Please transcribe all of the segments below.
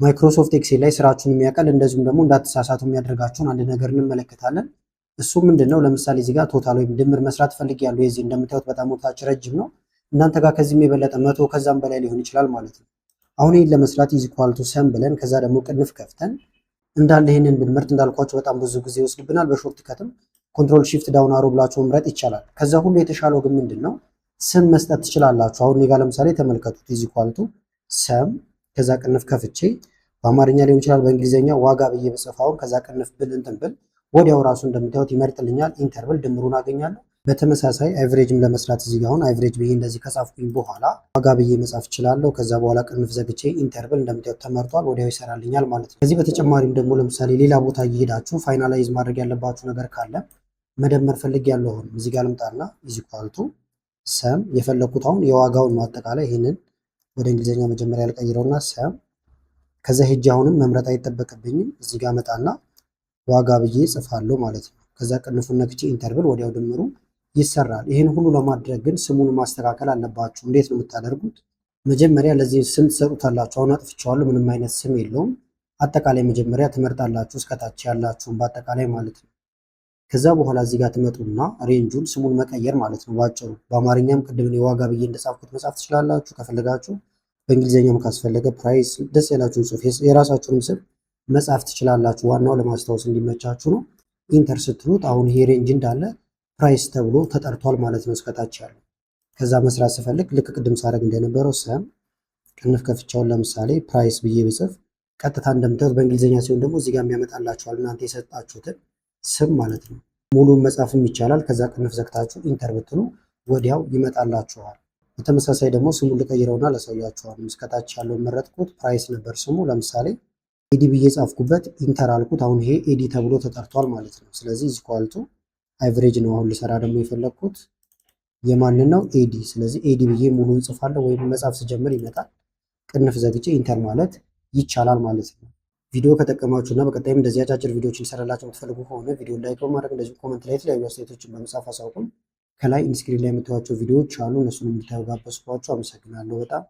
ማይክሮሶፍት ኤክሴል ላይ ስራችሁን የሚያቀል እንደዚሁም ደግሞ እንዳትሳሳቱ የሚያደርጋችሁን አንድ ነገር እንመለከታለን። እሱ ምንድነው? ለምሳሌ እዚህ ጋር ቶታል ወይም ድምር መስራት ፈልጊያለሁ። የዚህ እንደምታዩት በጣም ወታች ረጅም ነው። እናንተ ጋር ከዚህም የበለጠ 100 ከዛም በላይ ሊሆን ይችላል ማለት ነው። አሁን ይህን ለመስራት ኢዝ ኢኳል ቱ ሰም ብለን ከዛ ደግሞ ቅንፍ ከፍተን እንዳለ ይህንን ብንመርጥ እንዳልኳቸው በጣም ብዙ ጊዜ ይወስድብናል። በሾርት ከትም ኮንትሮል ሺፍት ዳውን አሮ ብላችሁ መምረጥ ይቻላል። ከዛ ሁሉ የተሻለው ግን ምንድነው? ስም መስጠት ትችላላችሁ። አሁን እኔ ጋር ለምሳሌ ተመልከቱት። ኢዝ ኢኳል ቱ ሰም ከዛ ቅንፍ ከፍቼ በአማርኛ ሊሆን ይችላል በእንግሊዝኛ ዋጋ ብዬ በጽፋውን ከዛ ቅንፍ ብል እንትን ብል ወዲያው ራሱ እንደምታዩት ይመርጥልኛል። ኢንተር ብል ድምሩን አገኛለሁ። በተመሳሳይ አቨሬጅም ለመስራት እዚህ ጋር አሁን አቨሬጅ ብዬ እንደዚህ ከጻፍኩኝ በኋላ ዋጋ ብዬ መጻፍ እችላለሁ። ከዛ በኋላ ቅንፍ ዘግቼ ኢንተር ብል እንደምታዩት ተመርጧል፣ ወዲያው ይሰራልኛል ማለት ነው። ከዚህ በተጨማሪም ደግሞ ለምሳሌ ሌላ ቦታ እየሄዳችሁ ፋይናላይዝ ማድረግ ያለባችሁ ነገር ካለ መደመር ፈልግ ያለው እዚህ ጋር ልምጣና ኢዝ ኢኳል ቱ ሰም የፈለኩት አሁን የዋጋውን ማጠቃላይ ይሄንን ወደ እንግሊዝኛ መጀመሪያ ልቀይረውና ሰም ከዛ ሄጄ አሁንም መምረጥ አይጠበቅብኝም። እዚህ ጋር መጣና ዋጋ ብዬ ጽፋለሁ ማለት ነው። ከዛ ቅንፉን ነክቼ ኢንተር ብል ወዲያው ድምሩ ይሰራል። ይህን ሁሉ ለማድረግ ግን ስሙን ማስተካከል አለባችሁ። እንዴት ነው የምታደርጉት? መጀመሪያ ለዚህ ስም ትሰጡታላችሁ። አሁን አጥፍቼዋለሁ፣ ምንም አይነት ስም የለውም። አጠቃላይ መጀመሪያ ትመርጣላችሁ፣ እስከታች ያላችሁን በአጠቃላይ ማለት ነው። ከዛ በኋላ እዚህ ጋር ትመጡና ሬንጁን ስሙን መቀየር ማለት ነው ባጭሩ። በአማርኛም ቅድም የዋጋ ብዬ እንደጻፍኩት መጻፍ ትችላላችሁ። ከፈለጋችሁ በእንግሊዝኛም ካስፈለገ ፕራይስ፣ ደስ ያላችሁን ጽሑፍ የራሳችሁንም ስም መጻፍ ትችላላችሁ። ዋናው ለማስታወስ እንዲመቻችሁ ነው። ኢንተር ስትሉት አሁን ይሄ ሬንጅ እንዳለ ፕራይስ ተብሎ ተጠርቷል ማለት ነው እስከታች ያለው። ከዛ መስራት ስፈልግ ልክ ቅድም ሳደርግ እንደነበረው ሰም ቅንፍ ከፍቻውን ለምሳሌ ፕራይስ ብዬ ብጽፍ ቀጥታ እንደምታዩት በእንግሊዝኛ ሲሆን ደግሞ እዚህ ጋር የሚያመጣላችኋል እናንተ የሰጣችሁትን ስም ማለት ነው። ሙሉን መጻፍም ይቻላል። ከዛ ቅንፍ ዘግታችሁ ኢንተር ብትሉ ወዲያው ይመጣላችኋል። በተመሳሳይ ደግሞ ስሙን ልቀይረውና ላሳያችኋል። እስከታች ያለው መረጥኩት፣ ፕራይስ ነበር ስሙ። ለምሳሌ ኤዲ ብዬ ጻፍኩበት፣ ኢንተር አልኩት። አሁን ይሄ ኤዲ ተብሎ ተጠርቷል ማለት ነው። ስለዚህ ኢዝ ኢኳል ቱ አቨሬጅ ነው። አሁን ልሰራ ደግሞ የፈለግኩት የማንን ነው? ኤዲ። ስለዚህ ኤዲ ብዬ ሙሉ እንጽፋለሁ ወይም መጻፍ ስጀምር ይመጣል። ቅንፍ ዘግቼ ኢንተር ማለት ይቻላል ማለት ነው። ቪዲዮ ከጠቀማችሁ እና በቀጣይም እንደዚህ አጫጭር ቪዲዮዎችን ሰራላችሁ የምትፈልጉ ከሆነ ቪዲዮ ላይክ በማድረግ እንደዚሁ ኮመንት ላይ የተለያዩ አስተያየቶችን በመጻፍ አሳውቁን። ከላይ ኢንስክሪን ላይ የምታዩቸው ቪዲዮዎች አሉ፣ እነሱን እንድታዩ ጋበዝኳችሁ። አመሰግናለሁ በጣም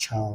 ቻው።